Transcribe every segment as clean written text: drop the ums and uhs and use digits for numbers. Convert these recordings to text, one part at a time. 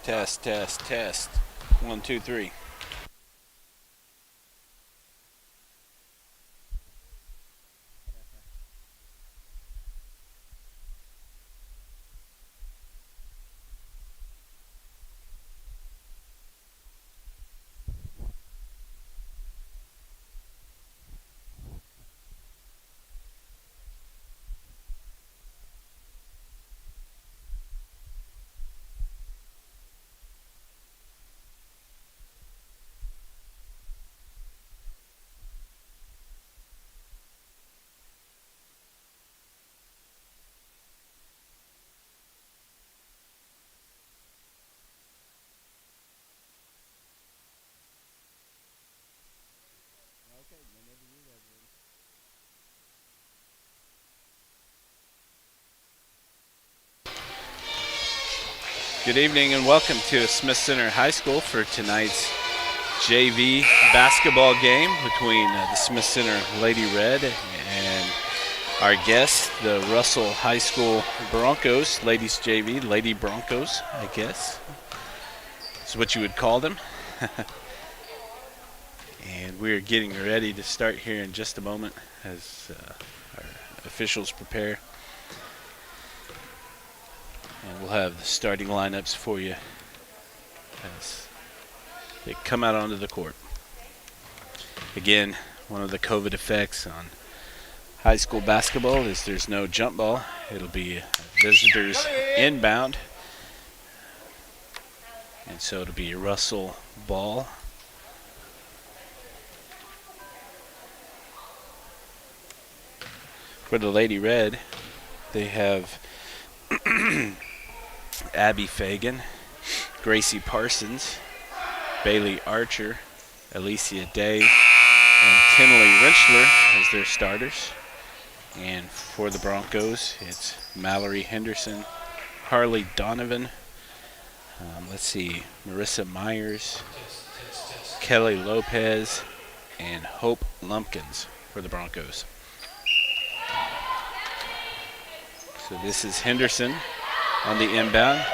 Test, test, test. 1, 2, 3. Good evening and welcome to Smith Center High School for tonight's JV basketball game between the Smith Center Lady Red and our guests, the Russell High School Broncos, ladies JV, Lady Broncos, I guess. That's what you would call them. And we're getting ready to start here in just a moment as our officials prepare. And we'll have the starting lineups for you as they come out onto the court. Again, one of the COVID effects on high school basketball is there's no jump ball. It'll be visitors inbound. And so it'll be a Russell ball. For the Lady Red, they have Abby Fagan, Gracie Parsons, Bailey Archer, Alicia Day, and Tinley Rentschler as their starters. And for the Broncos, it's Mallory Henderson, Harley Donovan, Marissa Myers, Kelly Lopez, and Hope Lumpkins for the Broncos. So this is Henderson on the inbound.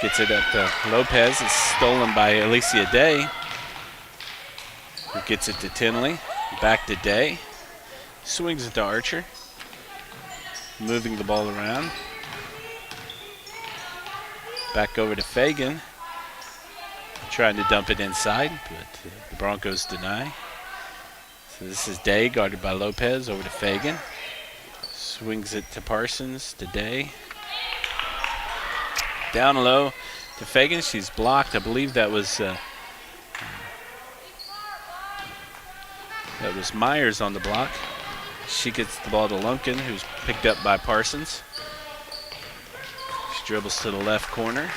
Gets it up to Lopez. It's stolen by Alicia Day, who gets it to Tinley. Back to Day. Swings it to Archer. Moving the ball around. Back over to Fagan. Trying to dump it inside, but the Broncos deny. So this is Day, guarded by Lopez, over to Fagan. Swings it to Parsons, to Day. Down low to Fagan. She's blocked. I believe that was Myers on the block. She gets the ball to Lumpkin, who's picked up by Parsons. She dribbles to the left corner.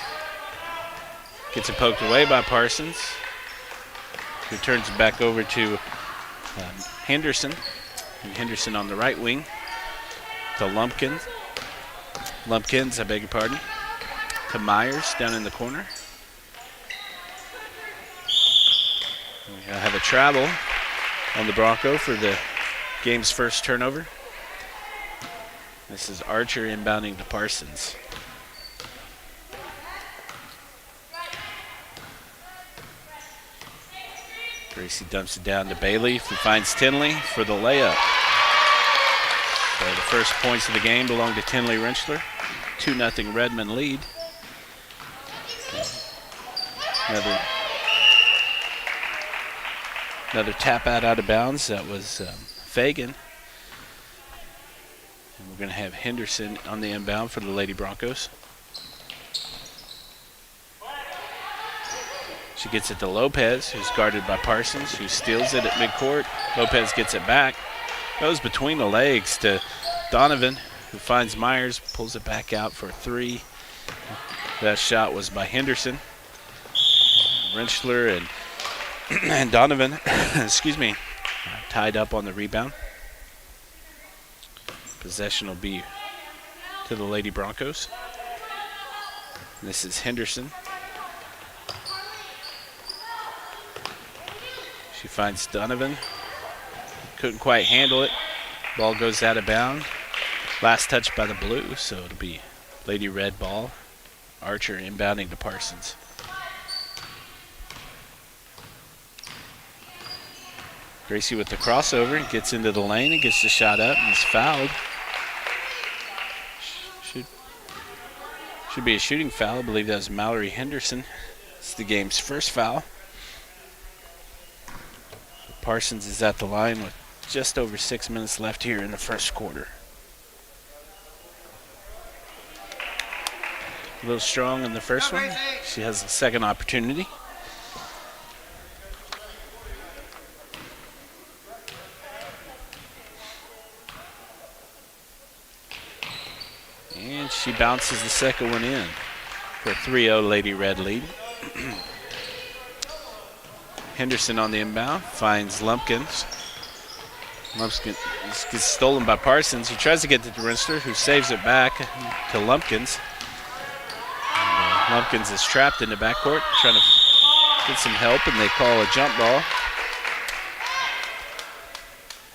Gets it poked away by Parsons, who turns it back over to Henderson. And Henderson on the right wing. To Lumpkins, I beg your pardon. To Myers down in the corner. We have a travel on the Bronco for the game's first turnover. This is Archer inbounding to Parsons. Gracie dumps it down to Bailey, who finds Tinley for the layup. So the first points of the game belong to Tinley Rentschler. 2-0 Redmond lead. Another tap out of bounds. That was Fagan. And we're going to have Henderson on the inbound for the Lady Broncos. She gets it to Lopez, who's guarded by Parsons, who steals it at midcourt. Lopez gets it back. Goes between the legs to Donovan, who finds Myers, pulls it back out for 3. That shot was by Henderson. Rentschler and Donovan, tied up on the rebound. Possession will be to the Lady Broncos. And this is Henderson. She finds Donovan. Couldn't quite handle it. Ball goes out of bounds. Last touch by the blue, so it'll be Lady Red ball. Archer inbounding to Parsons. Gracie with the crossover and gets into the lane and gets the shot up and is fouled. Should be a shooting foul. I believe that was Mallory Henderson. It's the game's first foul. Parsons is at the line with just over 6 minutes left here in the first quarter. A little strong in the first one. She has a second opportunity. And she bounces the second one in for a 3-0 Lady Red lead. Henderson on the inbound finds Lumpkins. Lumpkins gets stolen by Parsons. He tries to get to Rensler, who saves it back to Lumpkins. Lumpkins is trapped in the backcourt, trying to get some help, and they call a jump ball.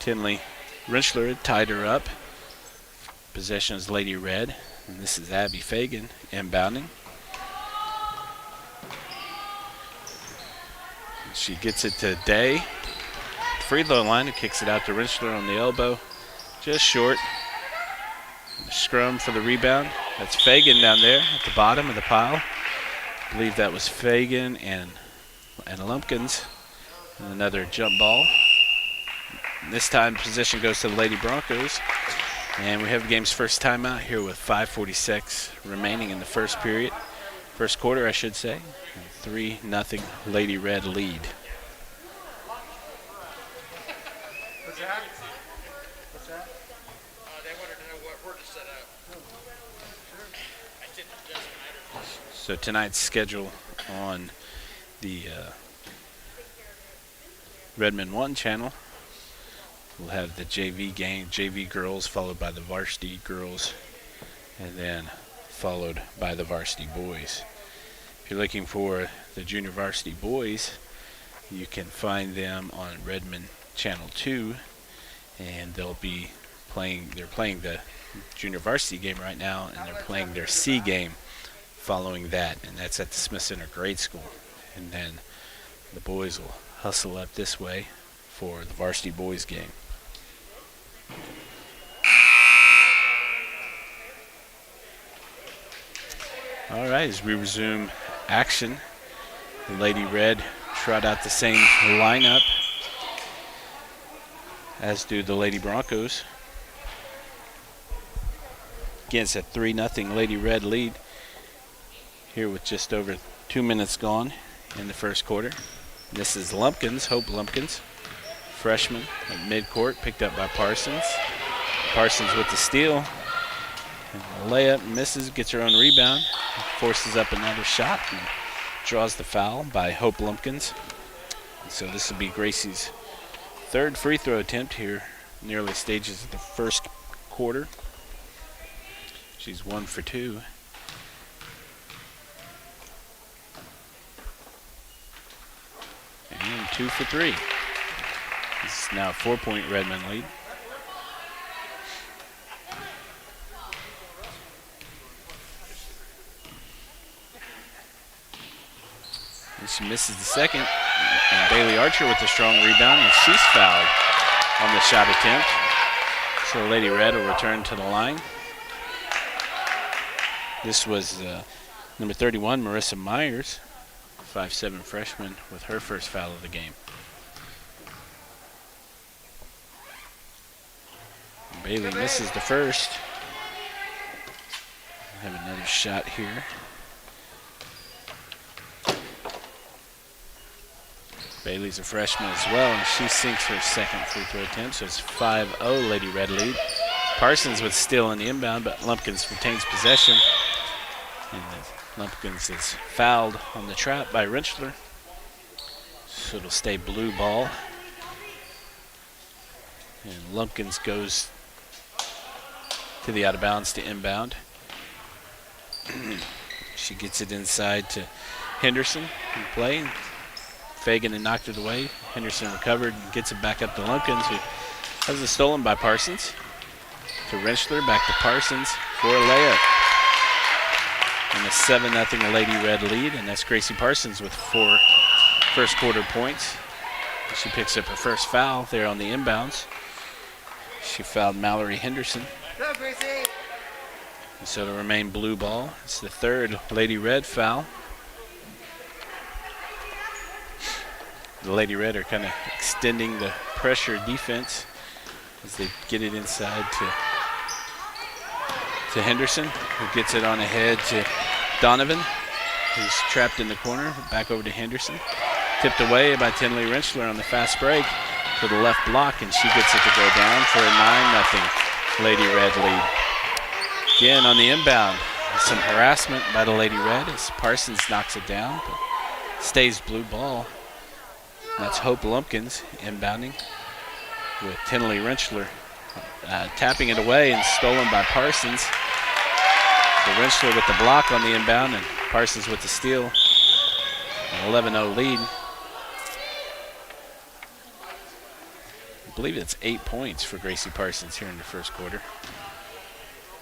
Tinley Rensler had tied her up. Possession is Lady Red, and this is Abby Fagan inbounding. She gets it to Day. Free throw line, who kicks it out to Rensler on the elbow. Just short. Scrum for the rebound. That's Fagan down there at the bottom of the pile. I believe that was Fagan and Lumpkins. And another jump ball. This time position goes to the Lady Broncos. And we have the game's first timeout here with 5:46 remaining in the first period. First quarter, I should say. 3-0 Lady Red lead. What's that? What's that? They wanted to know what we're to set up. Oh, sure. So tonight's schedule on the Redmond 1 channel. We'll have the JV game, JV girls, followed by the varsity girls, and then followed by the varsity boys. If you're looking for the junior varsity boys, you can find them on Redmond Channel 2, and they're playing the junior varsity game right now, and they're playing their C game following that, and that's at the Smith Center Grade School. And then the boys will hustle up this way for the varsity boys game. All right, as we resume action, the Lady Red trot out the same lineup as do the Lady Broncos. Again, it's a 3-0 Lady Red lead here with just over 2 minutes gone in the first quarter. This is Lumpkins, Hope Lumpkins, freshman at midcourt, picked up by Parsons. Parsons with the steal. And the layup misses, gets her own rebound, forces up another shot, and draws the foul by Hope Lumpkins. And so this will be Gracie's third free throw attempt here in the early stages of the first quarter. She's 1 for 2. And 2 for 3. This is now a 4-point Redmond lead. And she misses the second. And Bailey Archer with a strong rebound, and she's fouled on the shot attempt. So Lady Red will return to the line. This was number 31, Marissa Myers, 5'7" freshman, with her first foul of the game. Bailey misses the first. We'll have another shot here. Bailey's a freshman as well, and she sinks her second free throw attempt, so it's 5-0 Lady Red lead. Parsons with steal in the inbound, but Lumpkins retains possession. And Lumpkins is fouled on the trap by Rensler. So it'll stay blue ball. And Lumpkins goes to the out of bounds to inbound. She gets it inside to Henderson in play. Fagan had knocked it away. Henderson recovered and gets it back up to Lumpkins, who has it stolen by Parsons. To Rensler, back to Parsons for a layup. And a 7-0 Lady Red lead, and that's Gracie Parsons with 4 first quarter points. She picks up her first foul there on the inbounds. She fouled Mallory Henderson. Go, Gracie. And so it'll remain blue ball. It's the third Lady Red foul. The Lady Red are kind of extending the pressure defense as they get it inside to Henderson, who gets it on ahead to Donovan, who's trapped in the corner. Back over to Henderson. Tipped away by Tinley Rentschler on the fast break to the left block, and she gets it to go down for a 9-0 Lady Red lead. Again on the inbound, some harassment by the Lady Red as Parsons knocks it down, but stays blue ball. That's Hope Lumpkins inbounding with Tinley Rentschler tapping it away and stolen by Parsons. So Rentschler with the block on the inbound and Parsons with the steal. An 11-0 lead. I believe it's 8 points for Gracie Parsons here in the first quarter.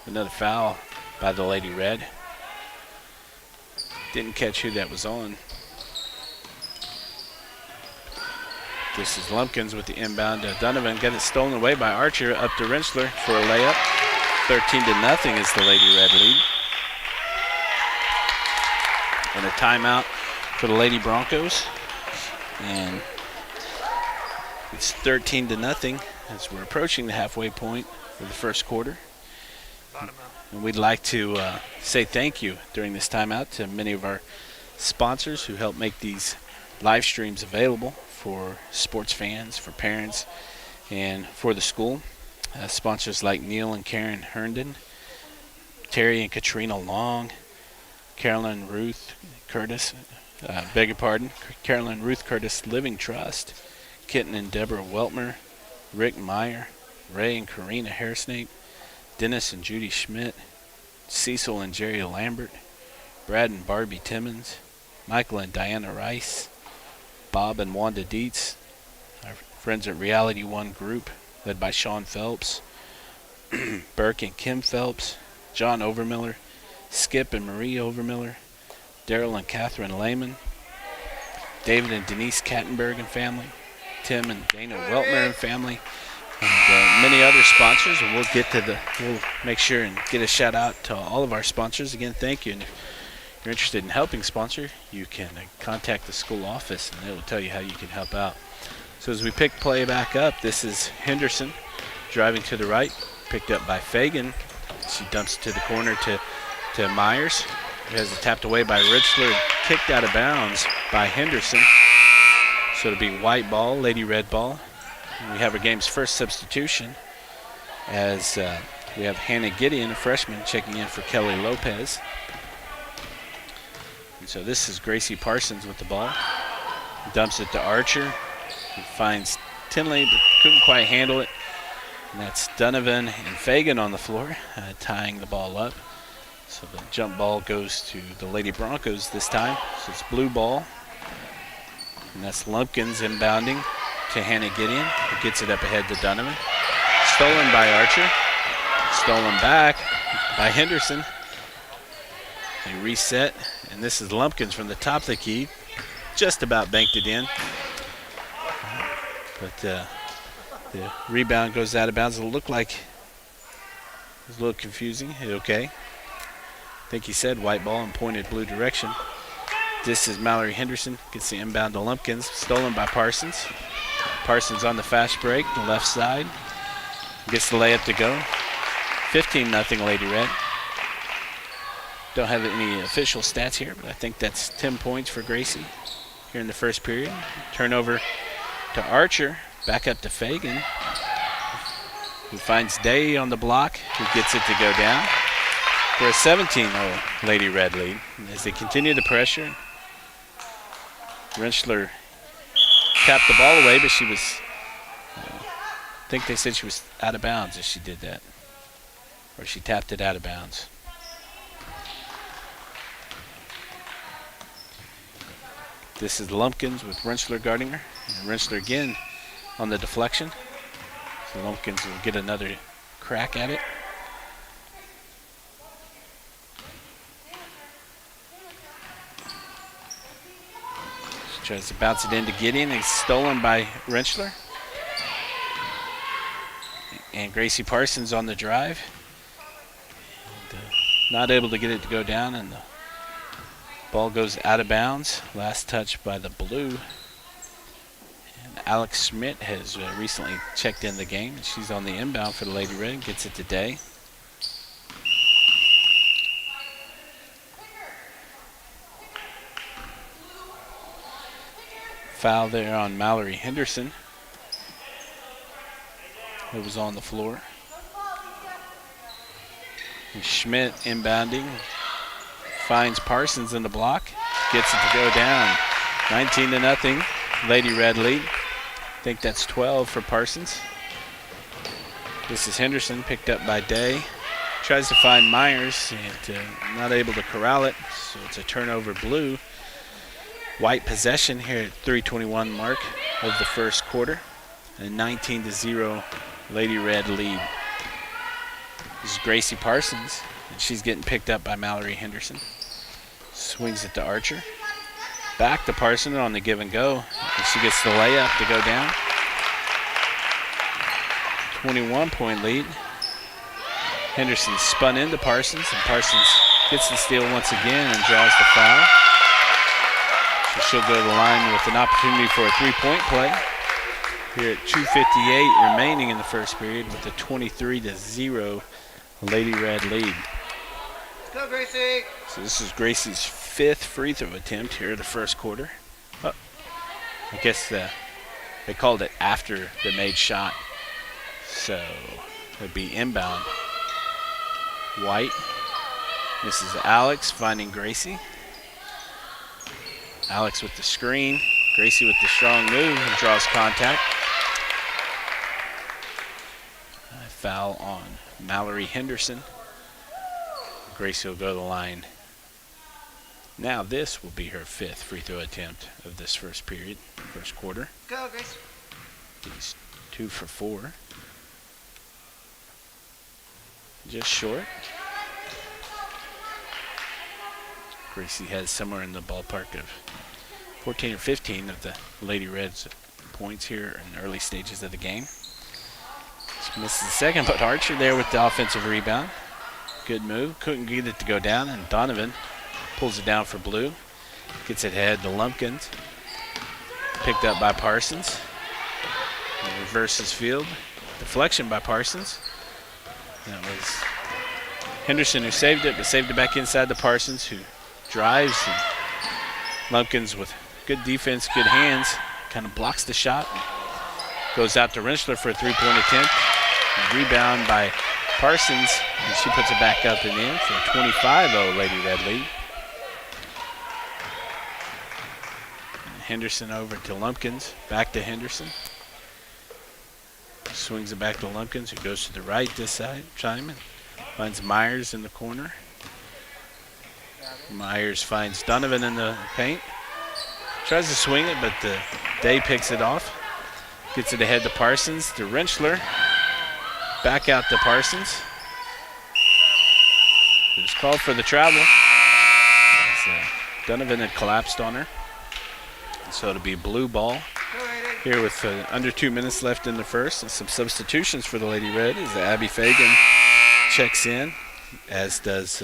Another foul by the Lady Red. Didn't catch who that was on. This is Lumpkins with the inbound to Donovan. Got it stolen away by Archer up to Rentschler for a layup. 13-0 is the Lady Red lead. And a timeout for the Lady Broncos. And it's 13-0 as we're approaching the halfway point for the first quarter. And we'd like to say thank you during this timeout to many of our sponsors who help make these live streams available for sports fans, for parents, and for the school. Sponsors like Neil and Karen Herndon, Terry and Katrina Long, Carolyn Ruth Curtis, Carolyn Ruth Curtis Living Trust, Kitten and Deborah Weltmer, Rick Meyer, Ray and Karina Hairsnape, Dennis and Judy Schmidt, Cecil and Jerry Lambert, Brad and Barbie Timmons, Michael and Diana Rice, Bob and Wanda Dietz, our friends at Reality One Group, led by Sean Phelps, Burke and Kim Phelps, John Overmiller, Skip and Marie Overmiller, Daryl and Catherine Lehman, David and Denise Kattenberg and family, Tim and Dana Weltmer and family, and many other sponsors. And we'll make sure and get a shout out to all of our sponsors. Again, thank you. And if you're interested in helping sponsor, you can contact the school office and they will tell you how you can help out. So as we pick play back up, this is Henderson driving to the right, picked up by Fagan. She dumps it to the corner to Myers, who has it tapped away by Richler, kicked out of bounds by Henderson. So it'll be white ball, Lady Red ball. And we have our game's first substitution as we have Hannah Gideon, a freshman, checking in for Kelly Lopez. And so this is Gracie Parsons with the ball. Dumps it to Archer. He finds Tinley, but couldn't quite handle it. And that's Donovan and Fagan on the floor, tying the ball up. So the jump ball goes to the Lady Broncos this time. So it's blue ball. And that's Lumpkins inbounding to Hannah Gideon, who gets it up ahead to Donovan. Stolen by Archer. Stolen back by Henderson. They reset, and this is Lumpkins from the top of the key. Just about banked it in. But the rebound goes out of bounds. It looked like it was a little confusing. Okay. I think he said white ball and pointed blue direction. This is Mallory Henderson. Gets the inbound to Lumpkins. Stolen by Parsons. Parsons on the fast break, the left side. Gets the layup to go. 15-0 Lady Red. Don't have any official stats here, but I think that's 10 points for Gracie here in the first period. Turnover to Archer, back up to Fagan, who finds Day on the block, who gets it to go down for a 17-0 Lady Red lead. And as they continue the pressure, Rentschler tapped the ball away, but she was, I think they said she was out of bounds as she did that, or she tapped it out of bounds. This is Lumpkins with Rentschler guarding her. And Rentschler again on the deflection. So Lumpkins will get another crack at it. Tries to bounce it into Gideon. It's stolen by Rentschler. And Gracie Parsons on the drive. And, not able to get it to go down, and the ball goes out of bounds. Last touch by the blue. And Alex Schmidt has recently checked in the game. She's on the inbound for the Lady Red. Gets it today. Foul there on Mallory Henderson, who was on the floor. And Schmidt inbounding, finds Parsons in the block, gets it to go down. 19-0, Lady Red lead. I think that's 12 for Parsons. This is Henderson, picked up by Day. Tries to find Myers, and not able to corral it, so it's a turnover blue. White possession here at 3:21 mark of the first quarter. A 19-0 Lady Red lead. This is Gracie Parsons, and she's getting picked up by Mallory Henderson. Swings it to Archer. Back to Parsons on the give and go. And she gets the layup to go down. 21-point lead. Henderson spun into Parsons, and Parsons gets the steal once again and draws the foul. So she'll go to the line with an opportunity for a three-point play. Here at 2:58 remaining in the first period with a 23-0 Lady Red lead. Let's go, Gracie. So this is Gracie's 5th free throw attempt here in the first quarter. Oh, I guess they called it after the made shot. So it'd be inbound. White. This is Alex finding Gracie. Alex with the screen. Gracie with the strong move and draws contact. A foul on Mallory Henderson. Gracie will go to the line. Now this will be her 5th free throw attempt of this first period, first quarter. Go, Gracie. She's 2 for 4. Just short. Gracie has somewhere in the ballpark of 14 or 15 of the Lady Reds points here in the early stages of the game. She misses the second, but Archer there with the offensive rebound. Good move. Couldn't get it to go down, and Donovan pulls it down for Blue. Gets it ahead to Lumpkins. Picked up by Parsons. And reverses field. Deflection by Parsons. That was Henderson who saved it, but saved it back inside to Parsons, who drives. And Lumpkins with good defense, good hands, kind of blocks the shot. Goes out to Rentschler for a three-point attempt. Rebound by Parsons, and she puts it back up and in for a 25-0 Lady Red lead. Henderson over to Lumpkins, back to Henderson. Swings it back to Lumpkins, who goes to the right this time and finds Myers in the corner. Myers finds Donovan in the paint. Tries to swing it, but Day picks it off. Gets it ahead to Parsons, to Rentschler. Back out to Parsons. It was called for the travel. Donovan had collapsed on her. So it'll be blue ball here with under 2 minutes left in the first. And some substitutions for the Lady Red as Abby Fagan checks in, as does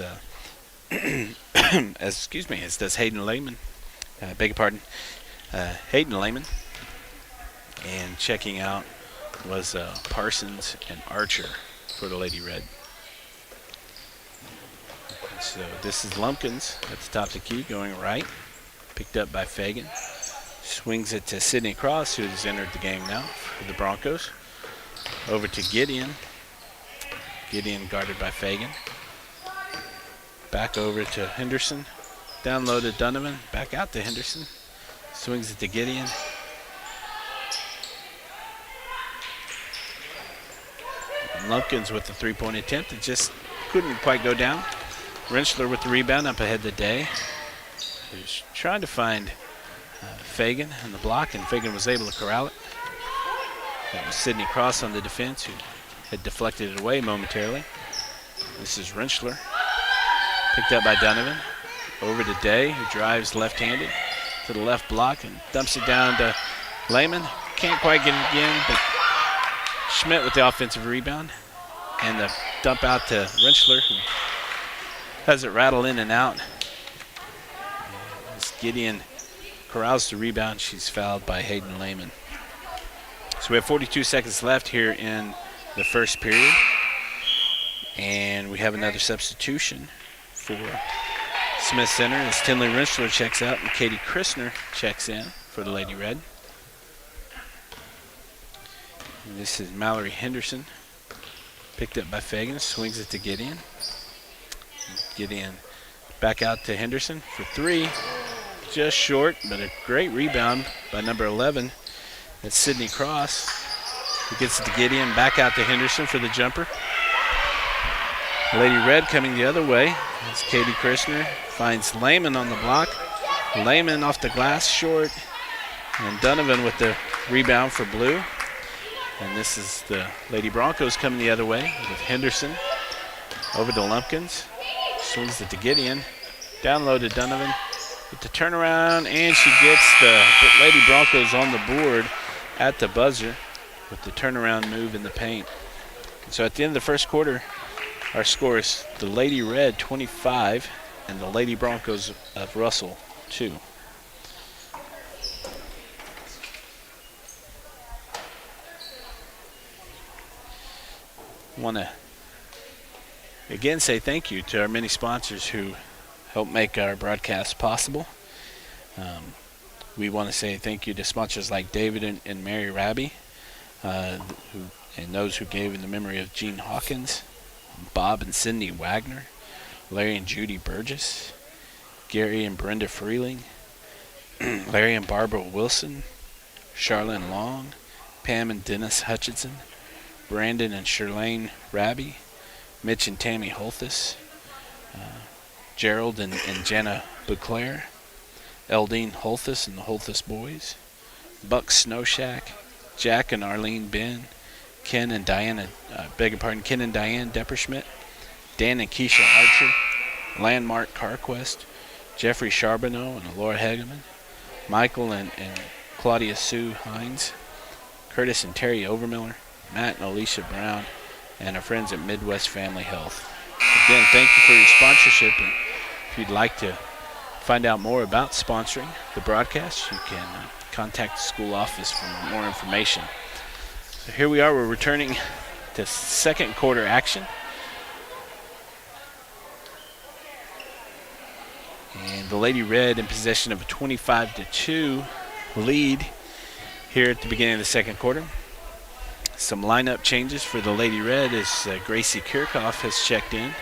as does Hayden Lehman. Beg your pardon, Hayden Lehman. And checking out was Parsons and Archer for the Lady Red. So this is Lumpkins at the top of the key, going right. Picked up by Fagan. Swings it to Sydney Cross, who has entered the game now for the Broncos. Over to Gideon. Gideon guarded by Fagan. Back over to Henderson. Down low to Donovan. Back out to Henderson. Swings it to Gideon. Lumpkins with the three-point attempt. It just couldn't quite go down. Rentschler with the rebound up ahead the Day. He was trying to find Fagan in the block, and Fagan was able to corral it. That was Sydney Cross on the defense, who had deflected it away momentarily. This is Rentschler. Picked up by Donovan. Over to Day, who drives left-handed. to the left block and dumps it down to Lehman. Can't quite get it again, but Schmidt with the offensive rebound. And the dump out to Rentschler, who has it rattle in and out. As Gideon corrals the rebound, she's fouled by Hayden Lehman. So we have 42 seconds left here in the first period. And we have another substitution for Smith Center as Tinley Rentschler checks out and Katie Christner checks in for the Lady Red. And this is Mallory Henderson. Picked up by Fagan, swings it to Gideon. Gideon back out to Henderson for three. Just short, but a great rebound by number 11. That's Sydney Cross. Who gets it to Gideon, back out to Henderson for the jumper. Lady Red coming the other way as Katie Christner finds Lehman on the block. Lehman off the glass short. And Donovan with the rebound for blue. And this is the Lady Broncos coming the other way with Henderson over to Lumpkins. Swings it to Gideon. Down low to Donovan with the turnaround, and she gets the Lady Broncos on the board at the buzzer with the turnaround move in the paint. So at the end of the first quarter, our score is the Lady Red 25 and the Lady Broncos of Russell 2. Want to again say thank you to our many sponsors who help make our broadcast possible. We want to say thank you to sponsors like David and Mary Raby, and those who gave in the memory of Gene Hawkins, Bob and Cindy Wagner, Larry and Judy Burgess, Gary and Brenda Freeling, Larry and Barbara Wilson, Charlene Long, Pam and Dennis Hutchinson, Brandon and Shirlane Raby, Mitch and Tammy Holthus, Gerald and Jenna Bouclair, Eldine Holthus and the Holthus Boys, Buck Snowshack, Jack and Arlene Ben, Ken and Diane Depperschmidt, Dan and Keisha Archer, Landmark Carquest, Jeffrey Charbonneau and Laura Hageman, Michael and Claudia Sue Hines, Curtis and Terry Overmiller, Matt and Alicia Brown, and our friends at Midwest Family Health. Again, thank you for your sponsorship. And if you'd like to find out more about sponsoring the broadcast, you can contact the school office for more information. So here we are. We're returning to second quarter action. And the Lady Red in possession of a 25-2 lead here at the beginning of the second quarter. Some lineup changes for the Lady Red as Gracie Kirchhoff has checked in,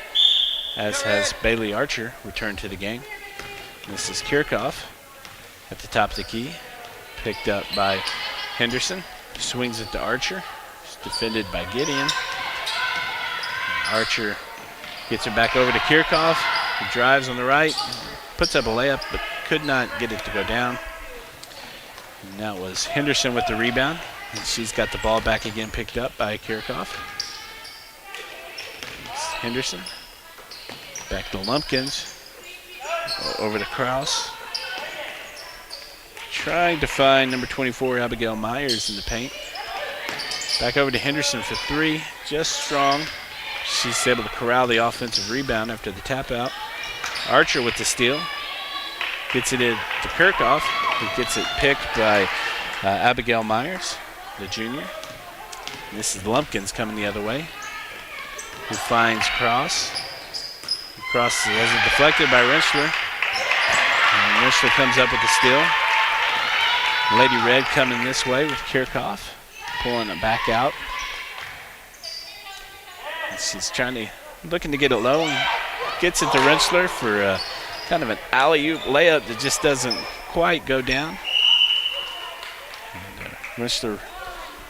as has Bailey Archer returned to the game. This is Kirchhoff at the top of the key, picked up by Henderson. Swings it to Archer. It's defended by Gideon. Archer gets it back over to Kirchhoff. He drives on the right, puts up a layup, but could not get it to go down. And that was Henderson with the rebound. And she's got the ball back again, picked up by Kirchhoff. It's Henderson. Back to Lumpkins. Over to Kraus. Trying to find number 24, Abigail Myers in the paint. Back over to Henderson for three. Just strong. She's able to corral the offensive rebound after the tap out. Archer with the steal. Gets it in to Kirchhoff, who gets it picked by Abigail Myers, the junior. And this is Lumpkins coming the other way, who finds Cross. Cross has it deflected by Rentschler. And Rentschler comes up with the steal. Lady Red coming this way with Kirchhoff, pulling it back out. And she's looking to get it low and gets it to Rentschler for kind of an alley-oop layup that just doesn't quite go down. And Rentschler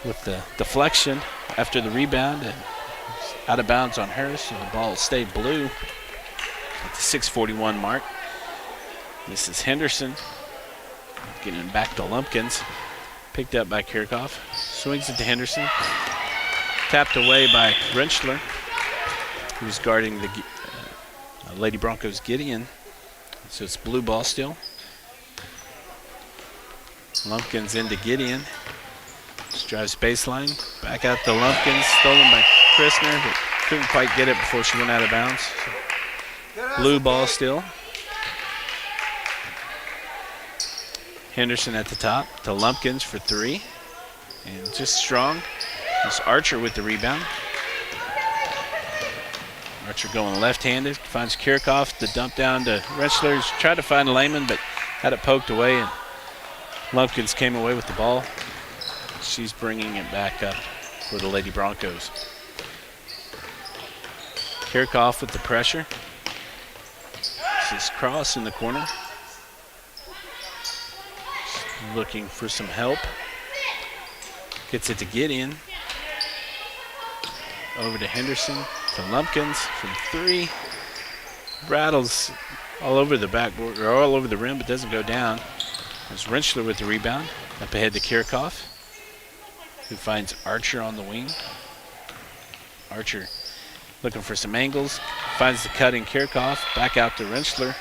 with the deflection after the rebound and out of bounds on her, so the ball stayed blue at the 6:41 mark. This is Henderson getting back to Lumpkins, picked up by Kirchhoff, swings it to Henderson, tapped away by Rentschler, who's guarding the Lady Broncos Gideon. So it's blue ball still. Lumpkins into Gideon. Just drives baseline. Back out to Lumpkins. Stolen by Christner, but couldn't quite get it before she went out of bounds. Blue ball still. Henderson at the top to Lumpkins for 3. And just strong. It's Archer with the rebound. Archer going left-handed. Finds Kirchhoff. The dump down to Rentschler. Tried to find Lehman, but had it poked away. And Lumpkins came away with the ball. She's bringing it back up for the Lady Broncos. Kirchhoff with the pressure. This is Cross in the corner. Looking for some help. Gets it to Gideon. Over to Henderson. To Lumpkins from 3. Rattles all over the backboard, or all over the rim, but doesn't go down. There's Rentschler with the rebound. Up ahead to Kirchhoff, who finds Archer on the wing. Archer looking for some angles. Finds the cut in Kirchhoff. Back out to Rentschler.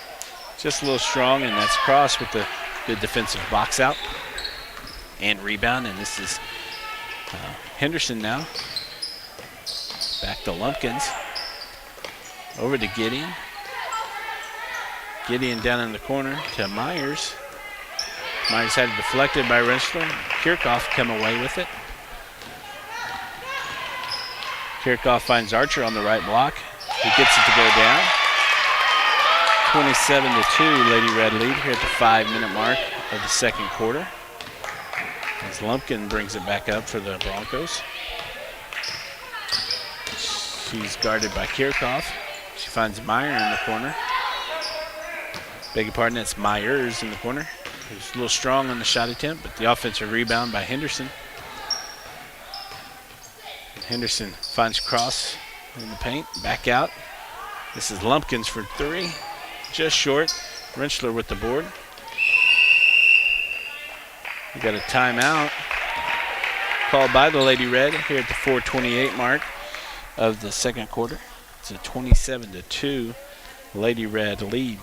Just a little strong, and that's Cross with the good defensive box out and rebound. And this is Henderson now. Back to Lumpkins. Over to Gideon. Gideon down in the corner to Myers. Myers had it deflected by Rentschler. Kirchhoff come away with it. Kirchhoff finds Archer on the right block. He gets it to go down. 27-2 Lady Red lead here at the 5-minute mark of the second quarter. As Lumpkin brings it back up for the Broncos. She's guarded by Kirchhoff. She finds Meyer in the corner. Beg your pardon, that's Myers in the corner. Who's a little strong on the shot attempt, but the offensive rebound by Henderson. And Henderson finds Cross in the paint, back out. This is Lumpkins for 3, just short. Rentschler with the board. We got a timeout called by the Lady Red here at the 4:28 mark of the second quarter. It's a 27-2 Lady Red lead.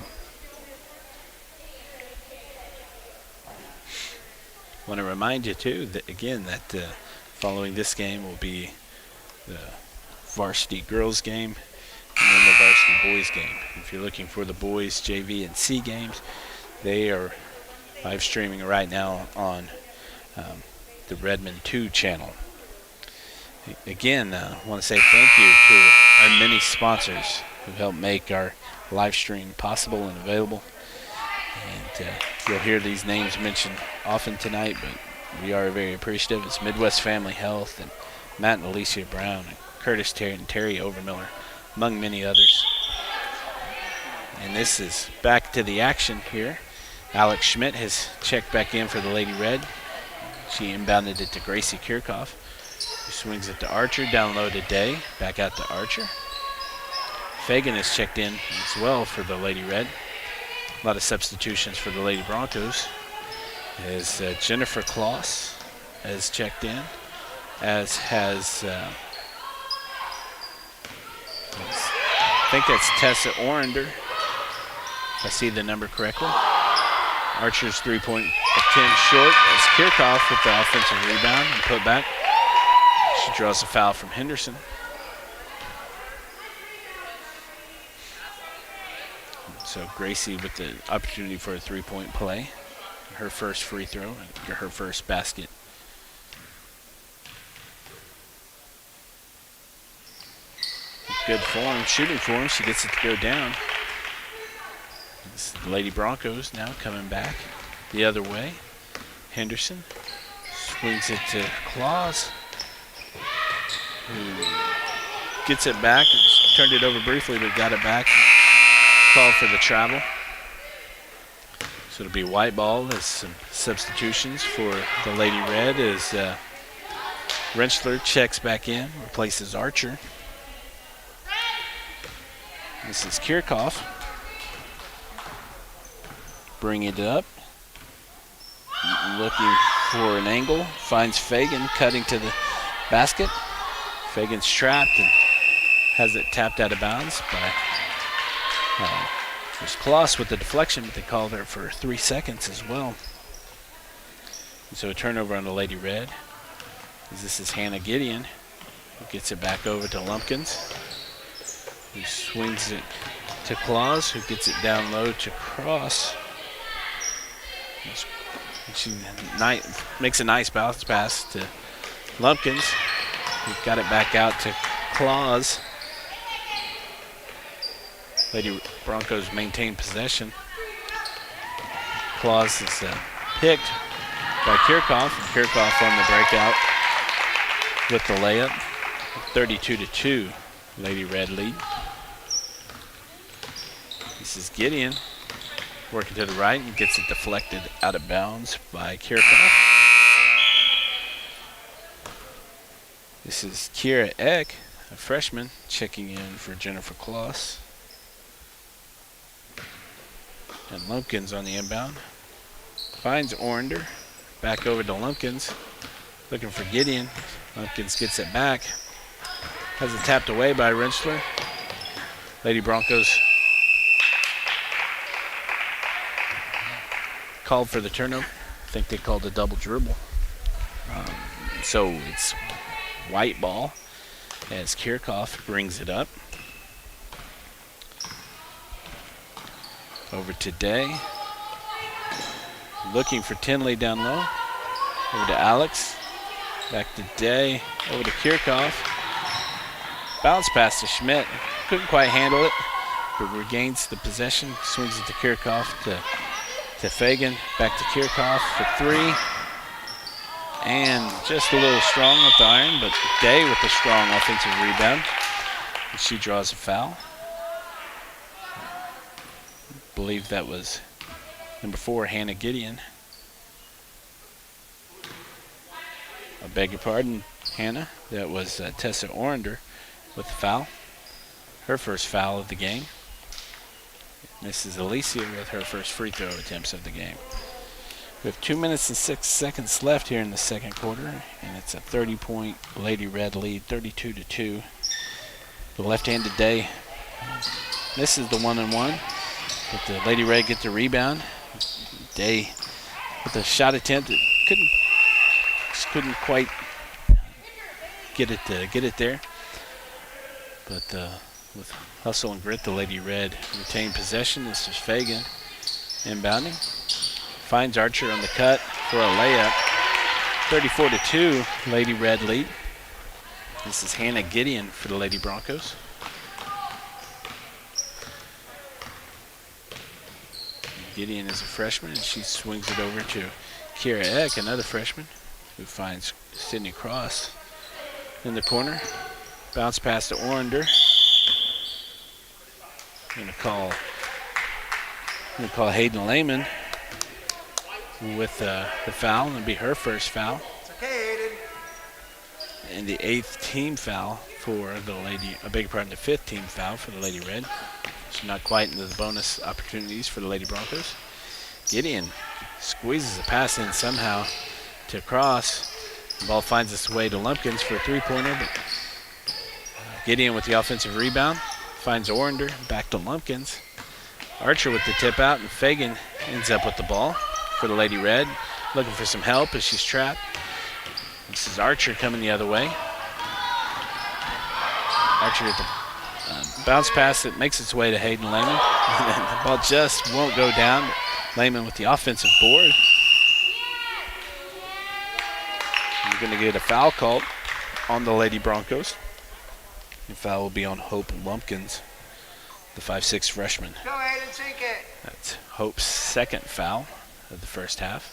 Want to remind you too that again that following this game will be the varsity girls game and then the varsity boys game. If you're looking for the boys JV and C games, they are live streaming right now on the Redmond 2 channel. Again, I want to say thank you to our many sponsors who help make our live stream possible and available. And you'll hear these names mentioned often tonight, but we are very appreciative. It's Midwest Family Health and Matt and Alicia Brown and Curtis Terry and Terry Overmiller, among many others. And this is back to the action here. Alex Schmidt has checked back in for the Lady Red. She inbounded it to Gracie Kirchhoff, who swings it to Archer, down low to Day, back out to Archer. Fagan has checked in as well for the Lady Red. A lot of substitutions for the Lady Broncos. As Jennifer Kloss has checked in, as has, I think that's Tessa Orender, if I see the number correctly. Archer's 3-point attempt short as Kirchhoff with the offensive rebound and put back. She draws a foul from Henderson. So Gracie with the opportunity for a 3-point play. Her first free throw and her first basket. Good form, shooting form. She gets it to go down. This is the Lady Broncos now coming back the other way. Henderson swings it to Claus, who gets it back. Turned it over briefly, but got it back. Called for the travel. So it'll be white ball as some substitutions for the Lady Red as Rentschler checks back in, replaces Archer. This is Kirchhoff. Bringing it up. Looking for an angle. Finds Fagan cutting to the basket. Fagan's trapped and has it tapped out of bounds by There's Kloss with the deflection, but they called her for 3 seconds as well. So a turnover on the Lady Red. This is Hannah Gideon, who gets it back over to Lumpkins, who swings it to Claus, who gets it down low to Cross. She makes a nice bounce pass to Lumpkins, who got it back out to Claus. Lady Broncos maintain possession. Claus is picked by Kirchhoff. Kirchhoff on the breakout with the layup. 32-2, Lady Red lead. This is Gideon working to the right and gets it deflected out of bounds by Kirchhoff. This is Kira Eck, a freshman, checking in for Jennifer Kloss. And Lumpkins on the inbound. Finds Orender. Back over to Lumpkins. Looking for Gideon. Lumpkins gets it back. Has it tapped away by Rentschler. Lady Broncos called for the turnover. I think they called a double dribble. So it's white ball as Kirchhoff brings it up. Over to Day. Looking for Tinley down low. Over to Alex. Back to Day. Over to Kirchhoff. Bounce pass to Schmidt. Couldn't quite handle it, but regains the possession. Swings it to Kirchhoff to Fagan. Back to Kirchhoff for three. And just a little strong with the iron, but Day with a strong offensive rebound. And she draws a foul. I believe that was number 4, Hannah Gideon. I beg your pardon, Hannah. That was Tessa Orender with the foul. Her first foul of the game. This is Alicia with her first free throw attempts of the game. We have 2 minutes and 6 seconds left here in the second quarter, and it's a 30-point Lady Red lead, 32-2. The left-handed Day misses the one-on-one, but the Lady Red get the rebound. Day with a shot attempt that couldn't quite get it there. But with hustle and grit, the Lady Red retain possession. This is Fagan inbounding. Finds Archer on the cut for a layup. 34-2, Lady Red lead. This is Hannah Gideon for the Lady Broncos. Gideon is a freshman, and she swings it over to Kira Eck, another freshman, who finds Sydney Cross in the corner. Bounce pass to Orender. I'm going to call Hayden Lehman with the foul. It'll be her first foul. It's okay, Hayden. And the 8th team foul for the Lady, I beg your pardon, the 5th team foul for the Lady Red. She's not quite into the bonus opportunities for the Lady Broncos. Gideon squeezes a pass in somehow to Cross. The ball finds its way to Lumpkins for a three-pointer, but Gideon with the offensive rebound. Finds Orender, back to Lumpkins. Archer with the tip out, and Fagan ends up with the ball for the Lady Red. Looking for some help as she's trapped. This is Archer coming the other way. Archer with the bounce pass that makes its way to Hayden Lehman. And then the ball just won't go down. Lehman with the offensive board. You're going to get a foul called on the Lady Broncos. The foul will be on Hope Lumpkins, the 5'6" freshman. Go ahead and sink it. That's Hope's second foul of the first half.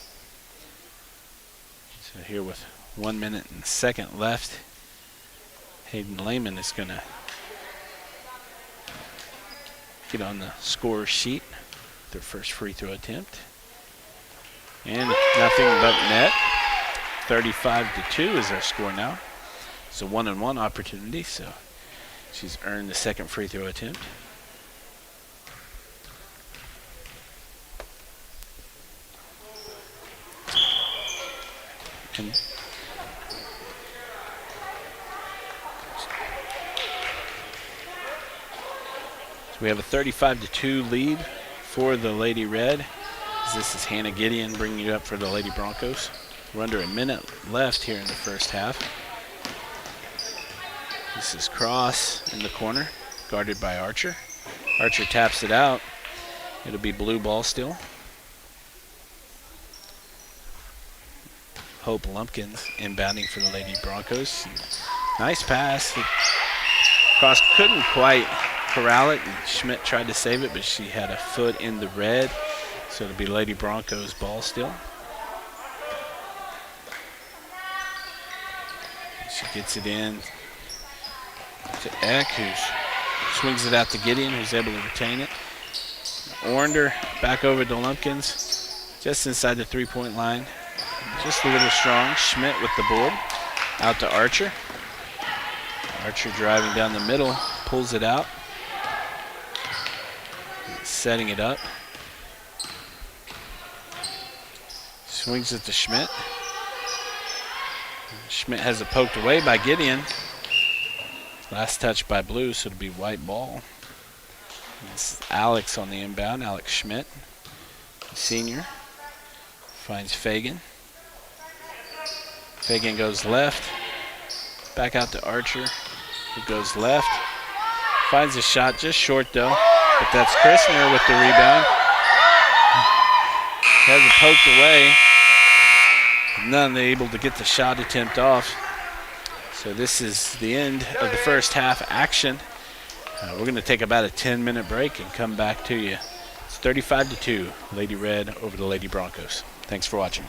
So here with 1 minute and a second left, Hayden Lehman is going to get on the score sheet. Their first free throw attempt. And nothing but net. 35-2 is our score now. It's a 1-on-1 opportunity, so she's earned the second free throw attempt. And so we have a 35-2 lead for the Lady Red. This is Hannah Gideon bringing you up for the Lady Broncos. We're under a minute left here in the first half. This is Cross in the corner, guarded by Archer. Archer taps it out. It'll be blue ball still. Hope Lumpkins inbounding for the Lady Broncos. Nice pass. Cross couldn't quite corral it, and Schmidt tried to save it, but she had a foot in the red. So it'll be Lady Broncos ball still. She gets it in to Eck, who swings it out to Gideon, who's able to retain it. Ornder back over to Lumpkins, just inside the three-point line. Just a little strong. Schmidt with the board. Out to Archer. Archer driving down the middle, pulls it out. Setting it up. Swings it to Schmidt. Schmidt has it poked away by Gideon. Last touch by Blue, so it'll be white ball. It's Alex on the inbound, Alex Schmidt, senior. Finds Fagan. Fagan goes left. Back out to Archer, who goes left. Finds a shot just short though, but that's Christner with the rebound. Has it poked away. None able to get the shot attempt off. So this is the end of the first half action. We're going to take about a 10-minute break and come back to you. It's 35-2, Lady Red over the Lady Broncos. Thanks for watching.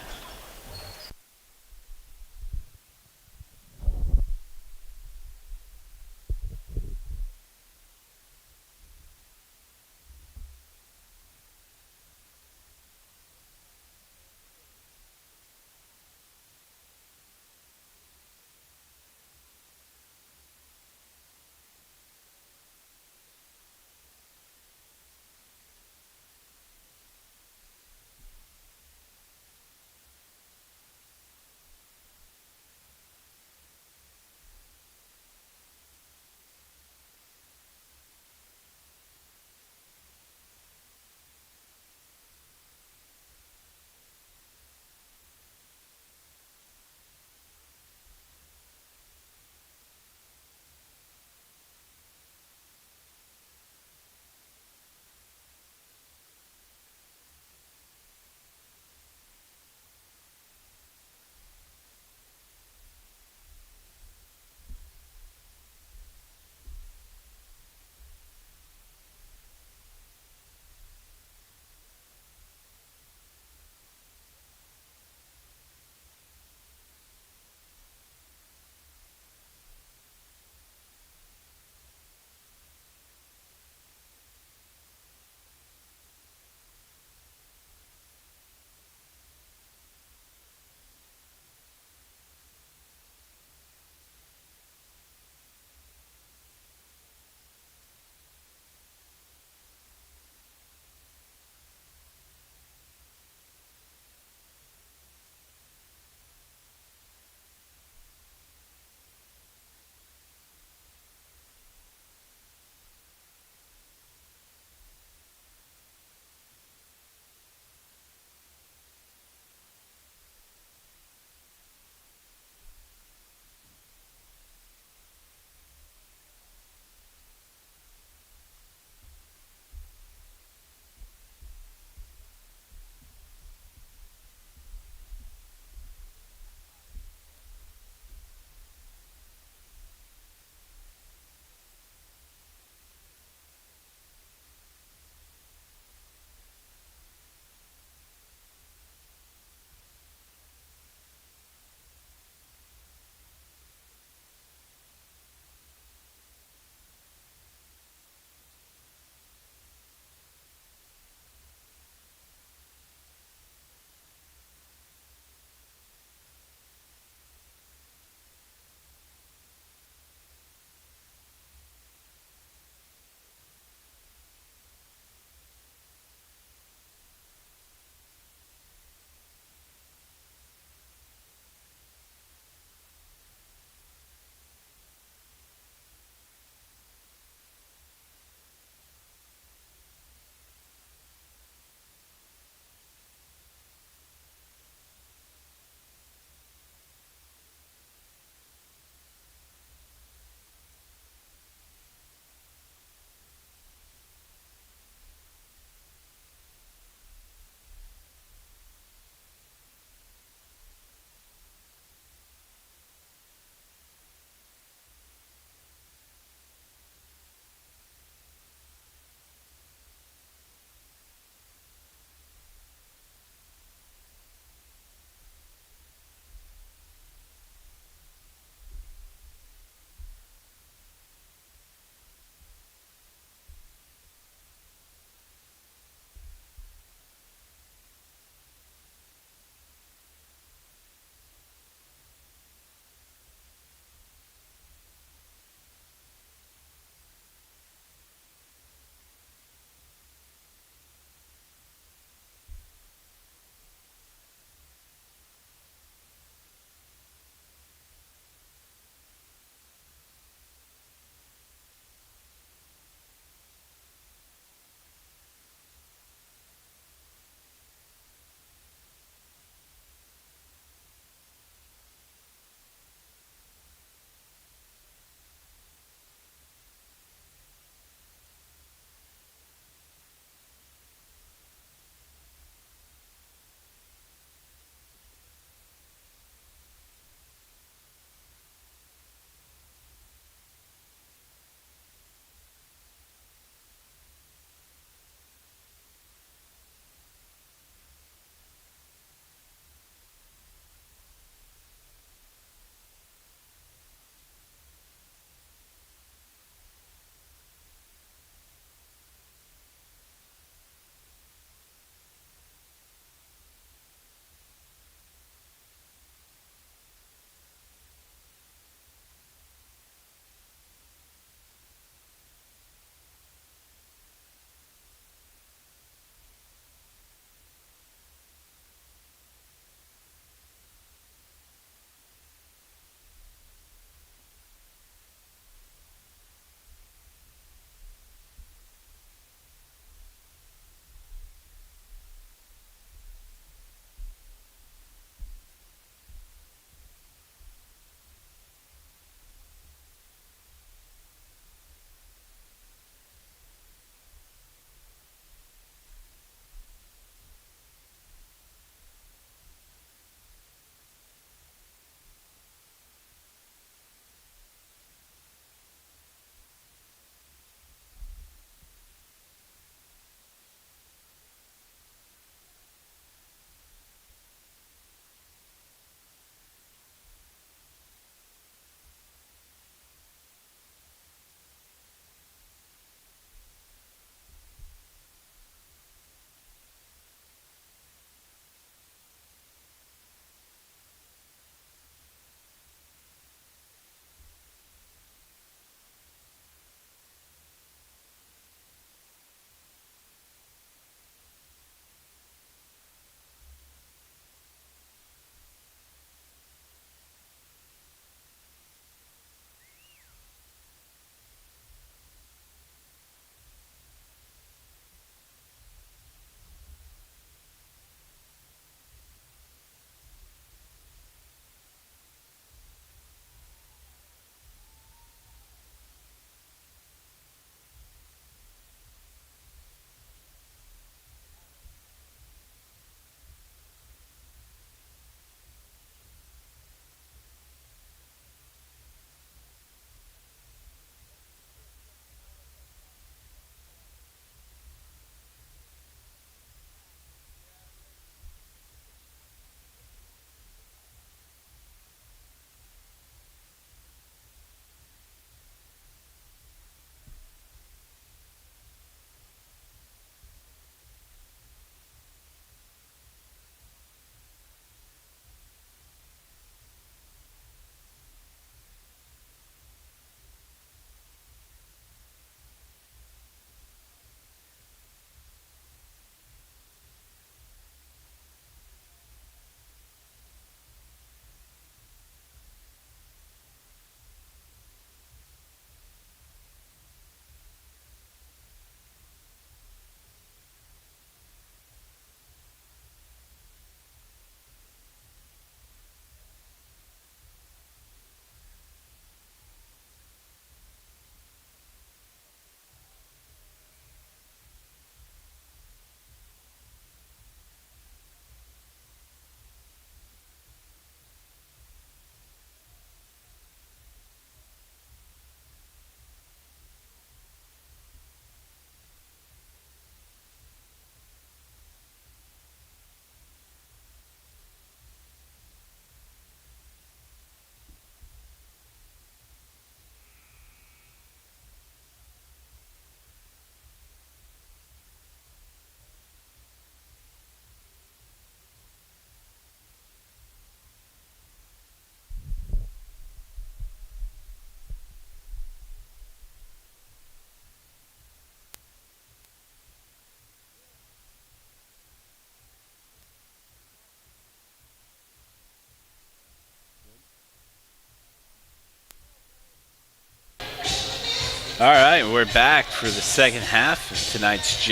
All right, we're back for the second half of tonight's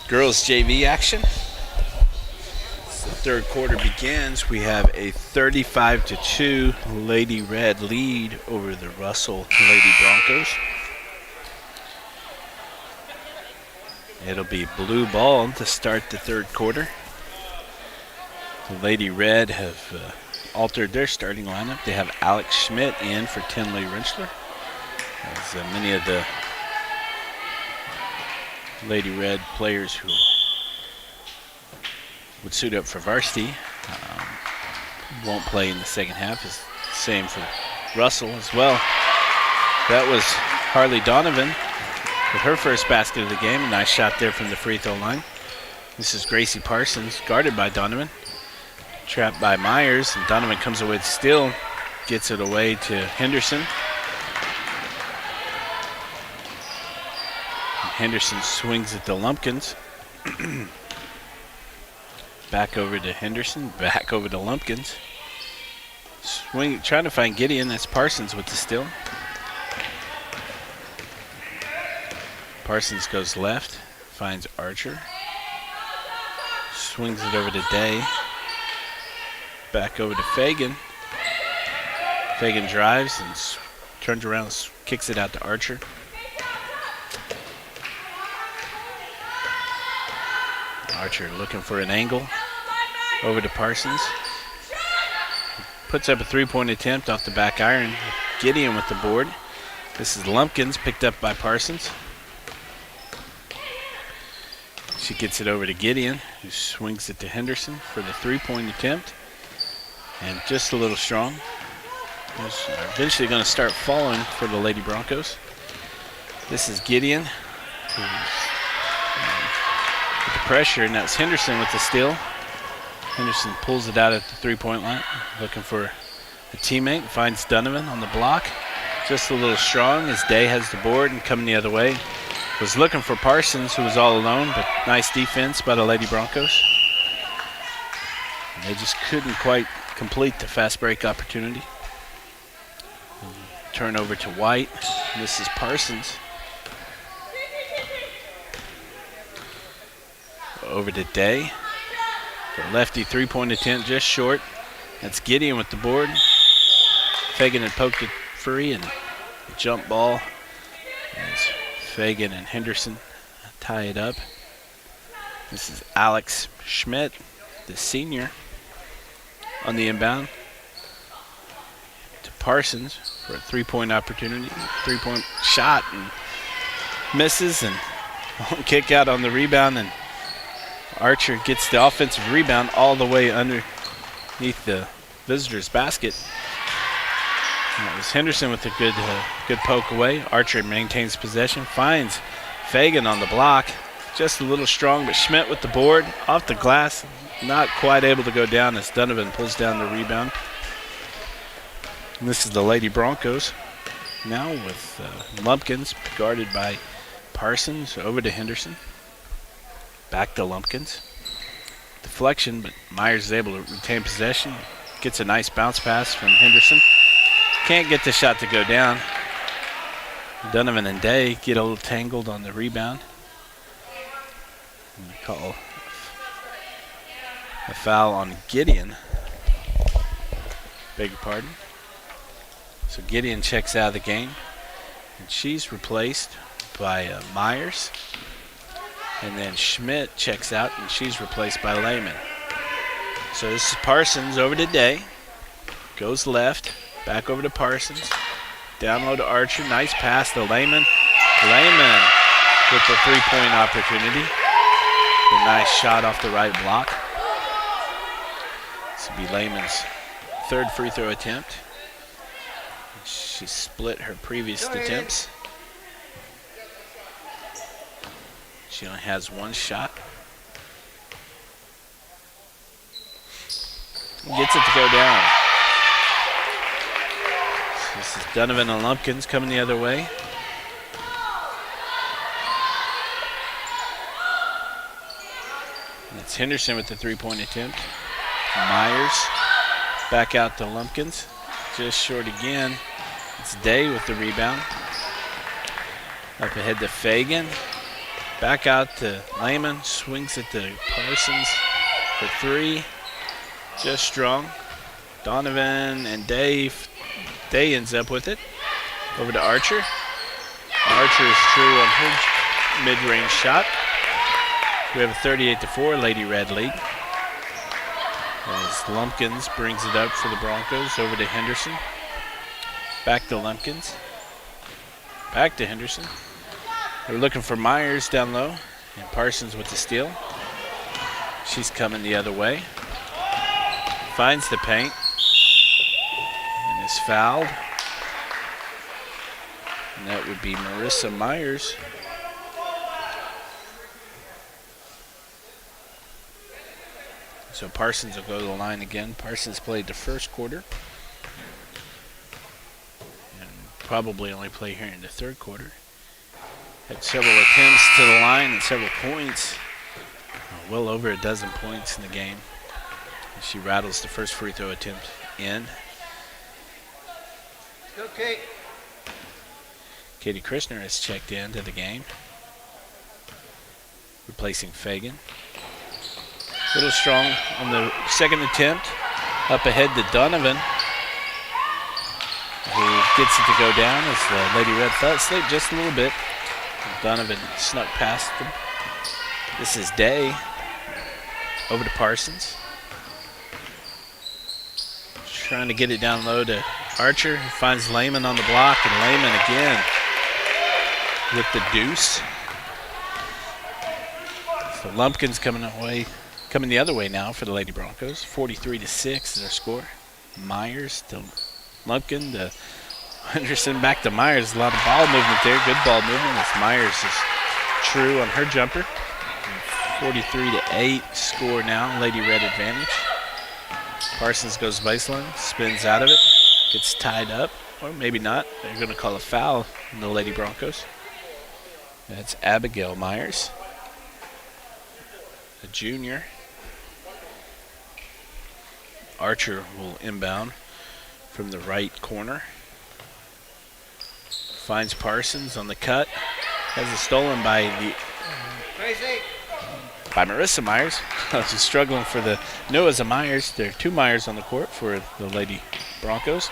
girls JV action. As the third quarter begins, we have a 35-2 Lady Red lead over the Russell Lady Broncos. It'll be blue ball to start the third quarter. The Lady Red have altered their starting lineup. They have Alex Schmidt in for Tinley Rentschler. As many of the Lady Red players who would suit up for varsity won't play in the second half. It's the same for Russell as well. That was Harley Donovan with her first basket of the game. A nice shot there from the free throw line. This is Gracie Parsons, guarded by Donovan. Trapped by Myers, and Donovan comes away with the steal, gets it away to Henderson. Henderson swings it to Lumpkins. Back over to Henderson, back over to Lumpkins. Trying to find Gideon. That's Parsons with the steal. Parsons goes left, finds Archer. Swings it over to Day. Back over to Fagan. Fagan drives and turns around, kicks it out to Archer. Archer looking for an angle. Over to Parsons. Puts up a three-point attempt off the back iron. Gideon with the board. This is Lumpkins, picked up by Parsons. She gets it over to Gideon, who swings it to Henderson for the three-point attempt. And just a little strong. Those are eventually going to start falling for the Lady Broncos. This is Gideon, who's with the pressure, and that's Henderson with the steal. Henderson pulls it out at the three-point line, looking for a teammate. Finds Donovan on the block. Just a little strong as Day has the board and coming the other way. Was looking for Parsons, who was all alone, but nice defense by the Lady Broncos. And they just couldn't quite complete the fast break opportunity. Turn over to White. This is Parsons. Over to Day. The lefty three-point attempt just short. That's Gideon with the board. Fagan had poked it free, and the jump ball as Fagan and Henderson tie it up. This is Alex Schmidt, the senior, on the inbound to Parsons for a three-point opportunity. Three-point shot and misses, and won't kick out on the rebound, and Archer gets the offensive rebound all the way underneath the visitor's basket. And it was Henderson with a good poke away. Archer maintains possession, finds Fagan on the block. Just a little strong, but Schmidt with the board off the glass. Not quite able to go down as Donovan pulls down the rebound. And this is the Lady Broncos now with Lumpkins guarded by Parsons. Over to Henderson. Back to Lumpkins. Deflection, but Myers is able to retain possession. Gets a nice bounce pass from Henderson. Can't get the shot to go down. Donovan and Day get a little tangled on the rebound. And they call a foul on Gideon. Beg your pardon. So Gideon checks out of the game. And she's replaced by Myers. And then Schmidt checks out, and she's replaced by Lehman. So this is Parsons over to Day. Goes left, back over to Parsons. Down low to Archer. Nice pass to Lehman. Lehman with the three-point opportunity. A nice shot off the right block. This will be Lehman's third free throw attempt. She split her previous attempts. She only has one shot. Gets it to go down. So this is Donovan and Lumpkins coming the other way. It's Henderson with the three-point attempt. Myers back out to Lumpkins. Just short again. It's Day with the rebound. Up ahead to Fagan. Back out to Lehman. Swings it to Parsons for 3. Just strong. Donovan and Dave. Day ends up with it. Over to Archer. Archer is true on her mid-range shot. We have a 38-4 Lady Red lead. As Lumpkins brings it up for the Broncos. Over to Henderson. Back to Lumpkins. Back to Henderson. They're looking for Myers down low. And Parsons with the steal. She's coming the other way. Finds the paint. And is fouled. And that would be Marissa Myers. So Parsons will go to the line again. Parsons played the first quarter. And probably only play here in the third quarter. Had several attempts to the line and several points. Well over a dozen points in the game. And she rattles the first free throw attempt in. Go, Kate. Katie Krishner has checked into the game. Replacing Fagan. A little strong on the second attempt. Up ahead to Donovan, who gets it to go down as the Lady Red fell asleep just a little bit. Donovan snuck past them. This is Day. Over to Parsons. Trying to get it down low to Archer, who finds Lehman on the block, and Lehman again with the deuce. So Lumpkins coming the other way now for the Lady Broncos. 43-6 is their score. Myers to Lumpkin to Henderson, back to Myers. A lot of ball movement there. Good ball movement as Myers is true on her jumper. 43-8 score now. Lady Red advantage. Parsons goes baseline, spins out of it, gets tied up, or maybe not. They're going to call a foul in the Lady Broncos. That's Abigail Myers, a junior. Archer will inbound from the right corner. Finds Parsons on the cut. Has it stolen by Marissa Myers. She's struggling for the Noah's a Myers. There are 2 Myers on the court for the Lady Broncos.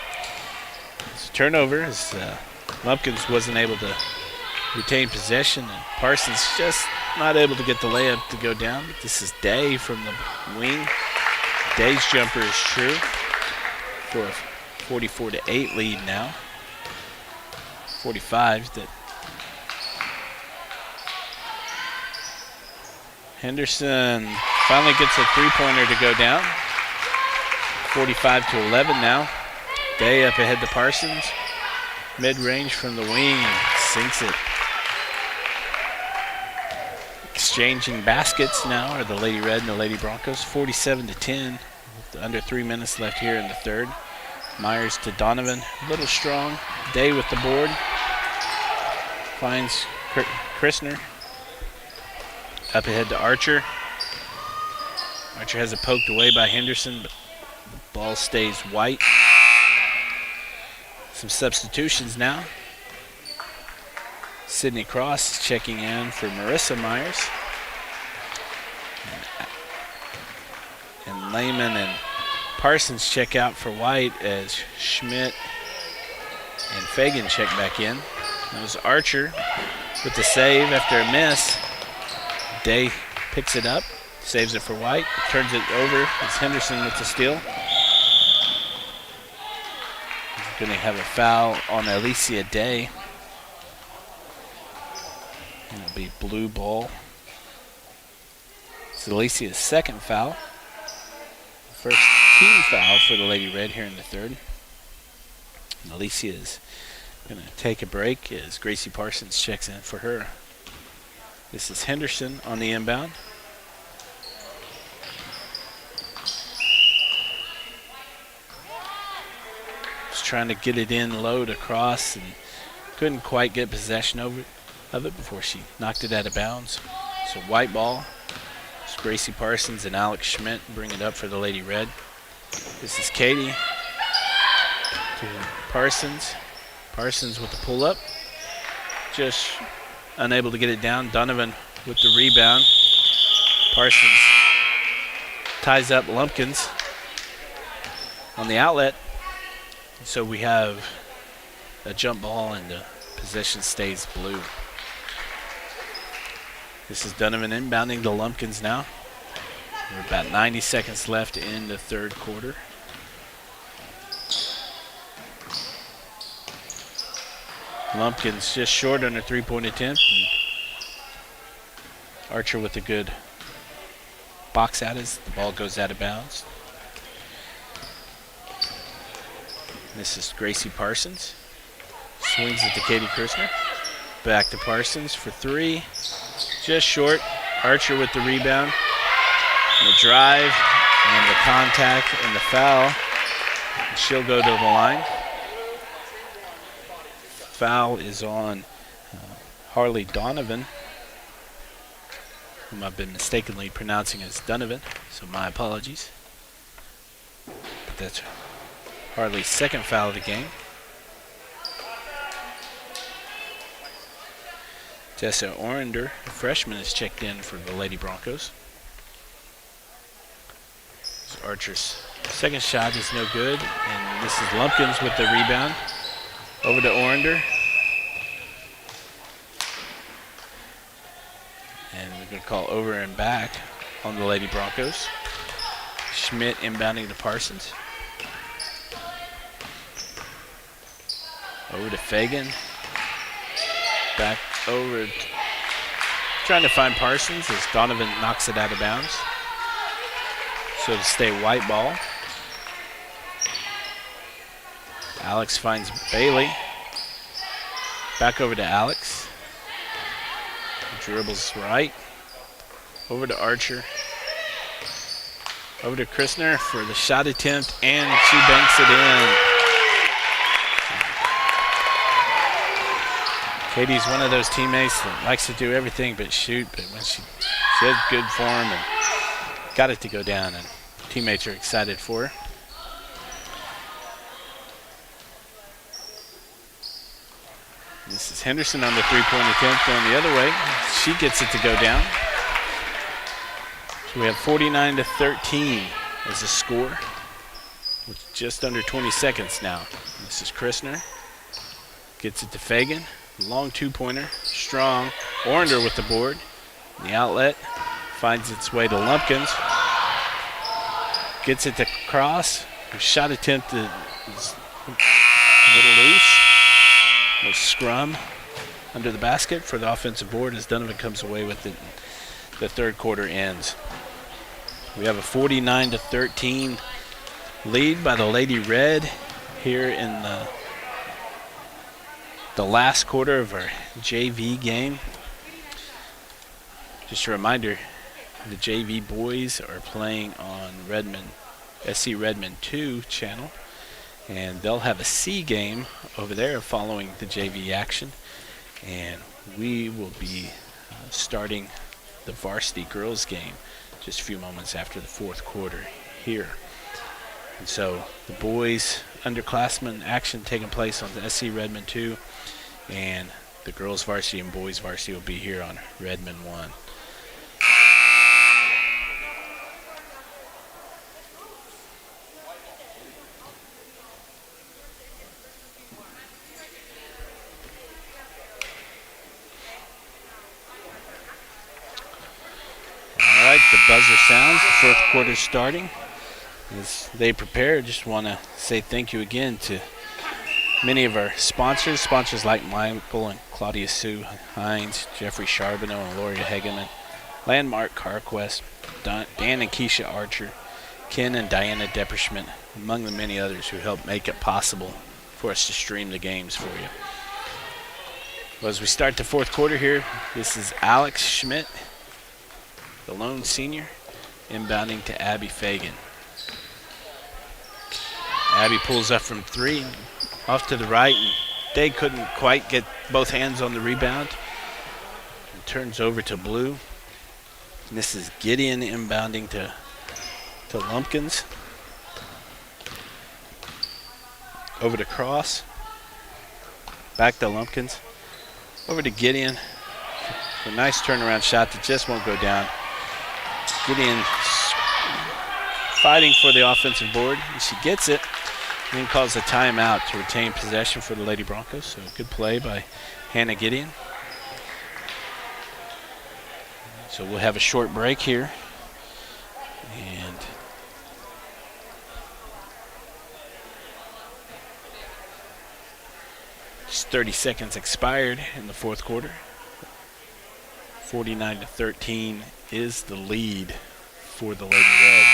It's a turnover as Lumpkins wasn't able to retain possession, and Parsons just not able to get the layup to go down. But this is Day from the wing. Day's jumper is true for a 44-8 lead now. 45 that Henderson finally gets a three-pointer to go down. 45-11 now. Day up ahead to Parsons. Mid-range from the wing and sinks it. Exchanging baskets now are the Lady Red and the Lady Broncos. 47-10 with under 3 minutes left here in the third. Myers to Donovan, a little strong. Day with the board. Finds Krishner. Up ahead to Archer. Archer has it poked away by Henderson, but the ball stays white. Some substitutions now. Sydney Cross is checking in for Marissa Myers. And Lehman and Parsons check out for White as Schmidt and Fagan check back in. That was Archer with the save after a miss. Day picks it up, saves it for White, turns it over. It's Henderson with the steal. Going to have a foul on Alicia Day. And it'll be blue ball. It's Alicia's second foul. First team foul for the Lady Red here in the third. And Alicia is going to take a break as Gracie Parsons checks in for her. This is Henderson on the inbound. Just trying to get it in low to Cross and couldn't quite get possession of it before she knocked it out of bounds. So white ball. It's Gracie Parsons and Alex Schmidt bring it up for the Lady Red. This is Katie to Parsons. Parsons with the pull up. Just unable to get it down. Donovan with the rebound. Parsons ties up Lumpkins on the outlet. So we have a jump ball and the possession stays blue. This is Donovan inbounding the Lumpkins now. We're about 90 seconds left in the third quarter. Lumpkins just short on a three-point attempt. Archer with a good box out as the ball goes out of bounds. This is Gracie Parsons. Swings it to Katie Christner. Back to Parsons for three. Just short. Archer with the rebound. And the drive and the contact and the foul. And she'll go to the line. Foul is on Harley Donovan, whom I've been mistakenly pronouncing as Donovan, so my apologies. But that's Harley's second foul of the game. Tessa Orender, a freshman, is checked in for the Lady Broncos. So Archer's second shot is no good, and this is Lumpkins with the rebound. Over to Orender. And we're going to call over and back on the Lady Broncos. Schmidt inbounding to Parsons. Over to Fagan. Back over. Trying to find Parsons as Donovan knocks it out of bounds. So to stay white ball. Alex finds Bailey. Back over to Alex. Dribbles right. Over to Archer. Over to Christner for the shot attempt, and she banks it in. Katie's one of those teammates that likes to do everything but shoot, but when she has good form and got it to go down, and teammates are excited for her. This is Henderson on the three-point attempt going the other way. She gets it to go down. So we have 49-13 as a score with just under 20 seconds now. This is Christner. Gets it to Fagan. Long two-pointer. Strong. Orender with the board. The outlet finds its way to Lumpkins. Gets it to Cross. Her shot attempt is a little loose. No scrum under the basket for the offensive board as Donovan comes away with it. The third quarter ends. We have a 49-13 lead by the Lady Red here in the last quarter of our JV game. Just a reminder, the JV boys are playing on SC Redmond 2 channel. And they'll have a C game over there following the JV action. And we will be starting the varsity girls game just a few moments after the fourth quarter here. And so the boys underclassmen action taking place on the SC Redmond 2. And the girls varsity and boys varsity will be here on Redmond 1. The buzzer sounds, the fourth quarter starting. As they prepare, just want to say thank you again to many of our sponsors like Michael and Claudia Sue Hines, Jeffrey Charbonneau and Loria Hegeman, Landmark CarQuest, Dan and Keisha Archer, Ken and Diana Depperschmidt, among the many others who helped make it possible for us to stream the games for you. Well, as we start the fourth quarter here, this is Alex Schmidt, the lone senior, inbounding to Abby Fagan. Abby pulls up from three, off to the right, and they couldn't quite get both hands on the rebound. And turns over to Blue. And this is Gideon inbounding to Lumpkins. Over to Cross. Back to Lumpkins. Over to Gideon. A nice turnaround shot that just won't go down. Gideon fighting for the offensive board, and she gets it. And then calls a timeout to retain possession for the Lady Broncos. So good play by Hannah Gideon. So we'll have a short break here. And just 30 seconds expired in the fourth quarter. 49-13 is the lead for the Lady Red.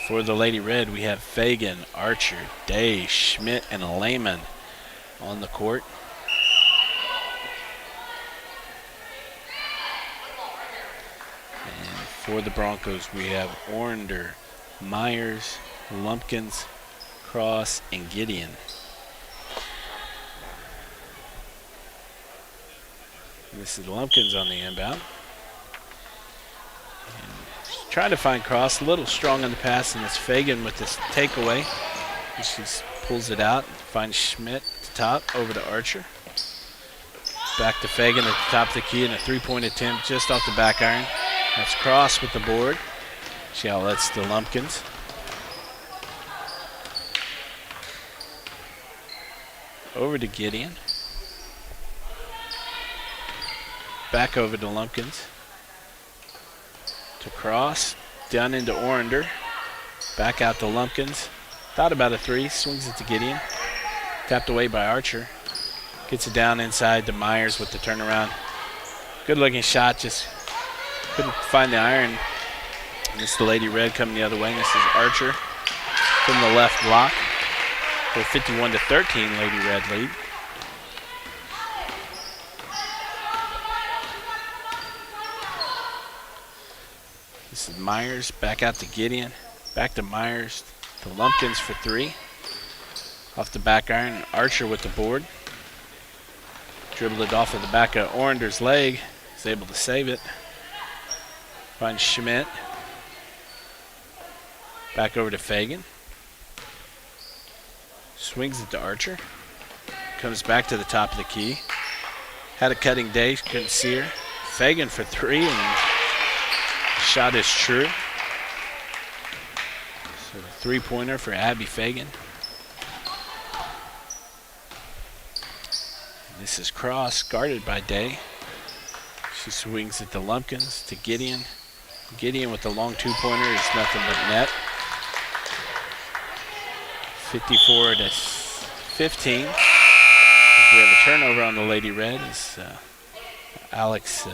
For the Lady Red, we have Fagan, Archer, Day, Schmidt, and Lehman on the court. And for the Broncos, we have Orender, Myers, Lumpkins, Cross, and Gideon. And this is Lumpkins on the inbound. Trying to find Cross, a little strong on the pass, and it's Fagan with this takeaway. And she pulls it out, finds Schmidt at the top, over to Archer. Back to Fagan at the top of the key, and a three-point attempt just off the back iron. That's Cross with the board. She outlets to Lumpkins. Over to Gideon. Back over to Lumpkins. To Cross, down into Orender, back out to Lumpkins. Thought about a three, swings it to Gideon. Tapped away by Archer. Gets it down inside to Myers with the turnaround. Good looking shot, just couldn't find the iron. And this is the Lady Red coming the other way. And this is Archer from the left block. For a 51-13 Lady Red lead. This is Myers, back out to Gideon, back to Myers, to Lumpkins for three. Off the back iron, Archer with the board. Dribbled it off of the back of Orender's leg, is able to save it. Finds Schmidt. Back over to Fagan. Swings it to Archer. Comes back to the top of the key. Had a cutting day, couldn't see her. Fagan for three, and shot is true. So three-pointer for Abby Fagan. This is Cross, guarded by Day. She swings it to Lumpkins, to Gideon. Gideon with the long two-pointer is nothing but net. 54-15. We have a turnover on the Lady Red as Alex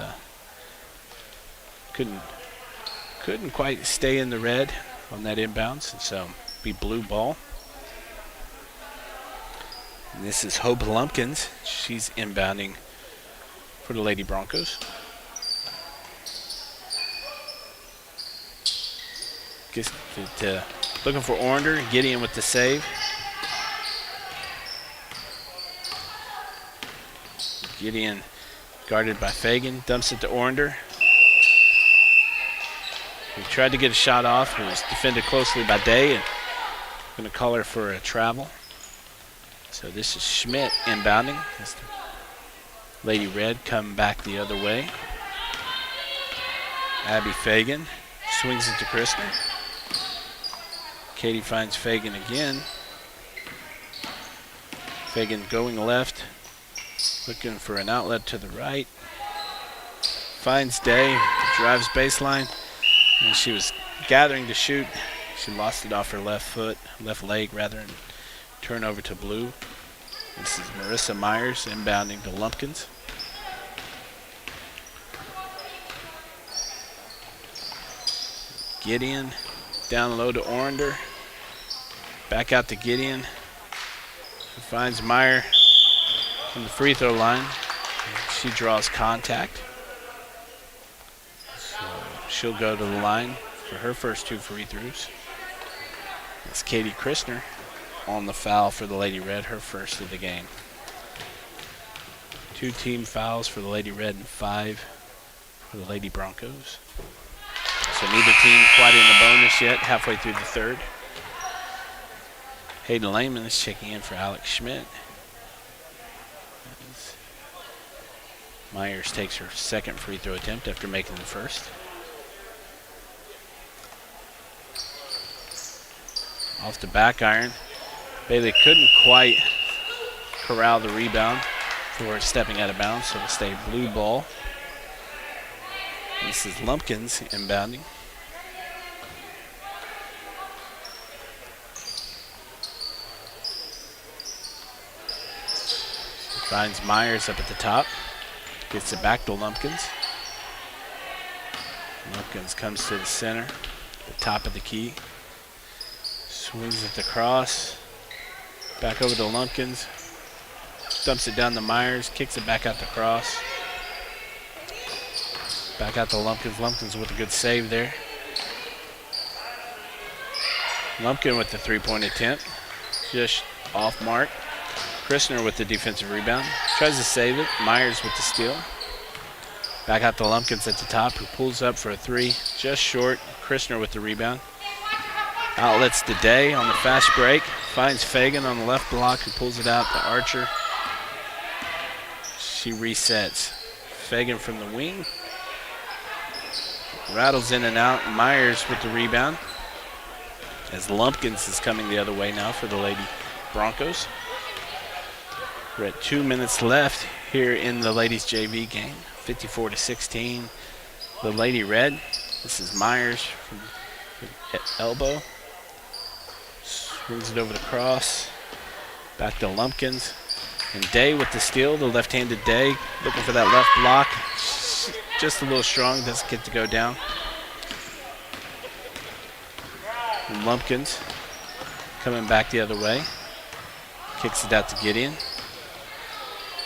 couldn't quite stay in the red on that inbounds, and so be blue ball. And this is Hope Lumpkins. She's inbounding for the Lady Broncos. Looking for Orender. Gideon with the save. Gideon guarded by Fagan. Dumps it to Orender. He tried to get a shot off. It was defended closely by Day. And going to call her for a travel. So this is Schmidt inbounding. That's the Lady Red coming back the other way. Abby Fagan swings it to Christner. Katie finds Fagan again. Fagan going left, looking for an outlet to the right. Finds Day, drives baseline, and she was gathering to shoot. She lost it off her left leg rather, and turnover to blue. This is Marissa Myers inbounding to Lumpkins. Gideon down low to Orender. Back out to Gideon. She finds Meyer from the free throw line. She draws contact. So she'll go to the line for her first two free throws. That's Katie Christner on the foul for the Lady Red, her first of the game. 2 team fouls for the Lady Red and 5 for the Lady Broncos. So neither team quite in the bonus yet, halfway through the third. Hayden Lehman is checking in for Alex Schmidt. Myers takes her second free throw attempt after making the first. Off the back iron. Bailey couldn't quite corral the rebound for stepping out of bounds, so it'll stay blue ball. This is Lumpkins inbounding. Finds Myers up at the top. Gets it back to Lumpkins. Lumpkins comes to the center, the top of the key. Swings at the cross. Back over to Lumpkins. Dumps it down to Myers. Kicks it back out the cross. Back out to Lumpkins. Lumpkins with a good save there. Lumpkin with the three-point attempt. Just off mark. Christner with the defensive rebound. Tries to save it. Myers with the steal. Back out to Lumpkins at the top, who pulls up for a three. Just short. Christner with the rebound. Outlets to Day on the fast break. Finds Fagan on the left block, who pulls it out to Archer. She resets. Fagan from the wing. Rattles in and out. Myers with the rebound. As Lumpkins is coming the other way now for the Lady Broncos. We're at 2 minutes left here in the ladies JV game. 54-16. The Lady Red. This is Myers from the elbow. Swings it over the cross. Back to Lumpkins. And Day with the steal, the left-handed Day. Looking for that left block. Just a little strong, doesn't get to go down. And Lumpkins coming back the other way. Kicks it out to Gideon.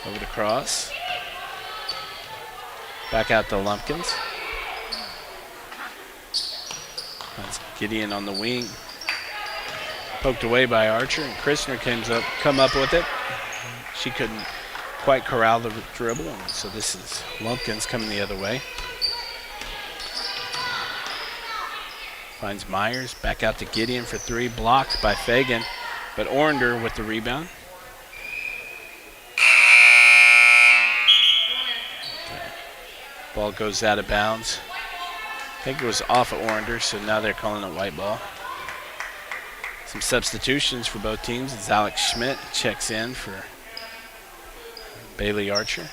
Over the cross. Back out to Lumpkins. That's Gideon on the wing. Poked away by Archer, and Christner come up with it. She couldn't quite corral the dribble, and so this is Lumpkins coming the other way. Finds Myers, back out to Gideon for three, blocked by Fagan, but Orender with the rebound. Ball goes out of bounds. I think it was off of Orender, so now they're calling it white ball. Some substitutions for both teams as Alex Schmidt checks in for Bailey Archer.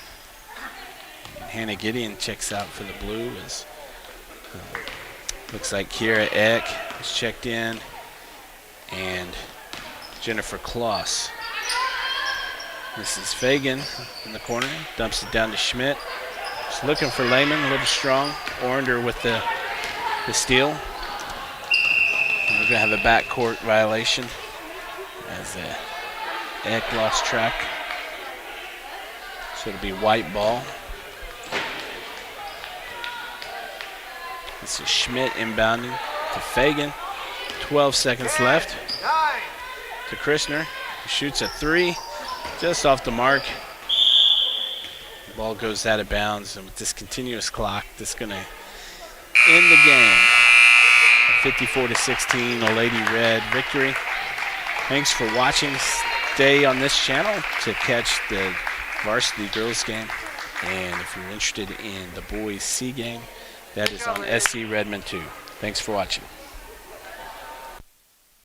And Hannah Gideon checks out for the Blue. As looks like Kiera Eck is checked in, and Jennifer Kloss. This is Fagan in the corner, dumps it down to Schmidt. Just looking for Lehman, a little strong. Orender with the steal. And we're going to have a backcourt violation as Eck lost track. So it'll be white ball. This is Schmidt inbounding to Fagan. 12 seconds left. To Christner, who shoots a three, just off the mark. The ball goes out of bounds, and with this continuous clock, this is going to end the game. A 54-16, a Lady Red victory. Thanks for watching. Stay on this channel to catch the varsity girls game. And if you're interested in the boys C game, that is on SC Redmond 2. Thanks for watching.